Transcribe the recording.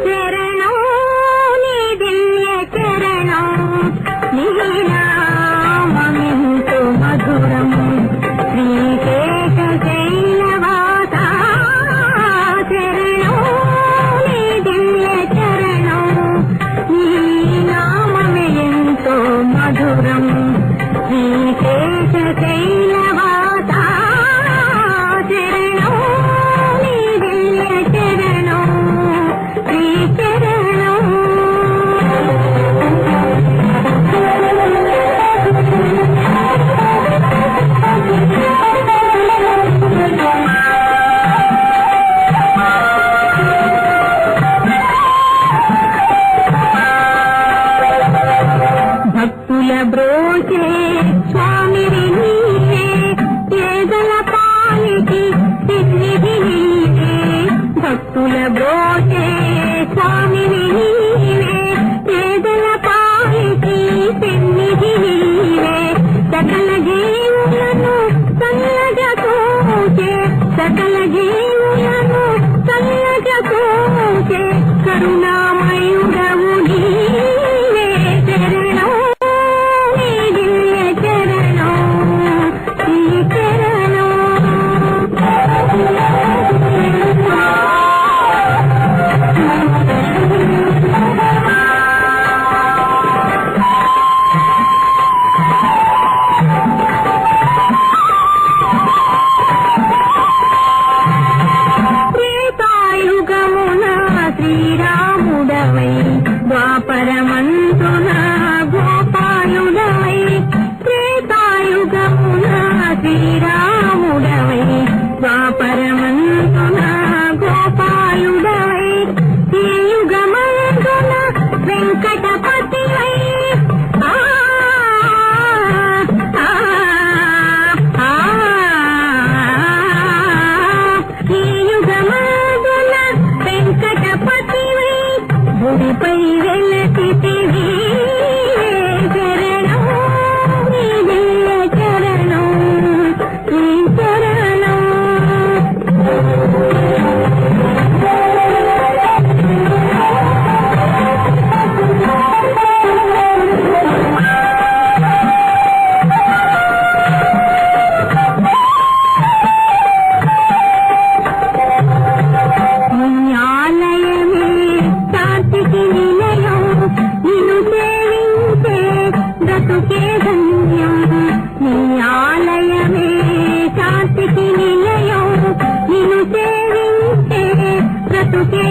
శరణం నీ దివ్య చరణం నీ నామమెంతో మధురం శ్రీశేష శైలవాస శరణం నీ దివ్య చరణం నీ నామమెంతో మధురం శ్రీశేష శైలవాస శరణం నీ దివ్య చరణం శ్రీ చరణం భక్తుల బ్రోచే స్వామివి నీవే పేదల పాలిటి సిద్ధివి నీవే భక్తుల బ్రోచే స్వామివి నీవే పేదల పాలిటి సిద్ధివి నీవే సకల జీవులను చల్లగా చూచే సకల జీవులను చల్లగా చూచే కరుణామయుడవు నీవే శరణం నీ దివ్య చరణం శ్రీ చరణం త్రేతాయుగమున శ్రీరాముడవై ద్వాపరమంతున గోపాలుడవై త్రేతాయుగమున శ్రీరాముడవై ద్వాపరమంతున గోపాలుడవై ఈ యుగమంతున వెంకటపతివై ఆ ఆ ఆ ఈ యుగమంతున వెంకటపతివై భూమిపై వెలసితివి శరణం నీ దివ్య చరణం శ్రీ చరణం నీ ఆలయమే శాంతికి నిలయం నిన్ను సేవించే బ్రతుకే ధన్యం నీ ఆలయమే శాంతికి నిలయం నిన్ను సేవించే బ్రతుకే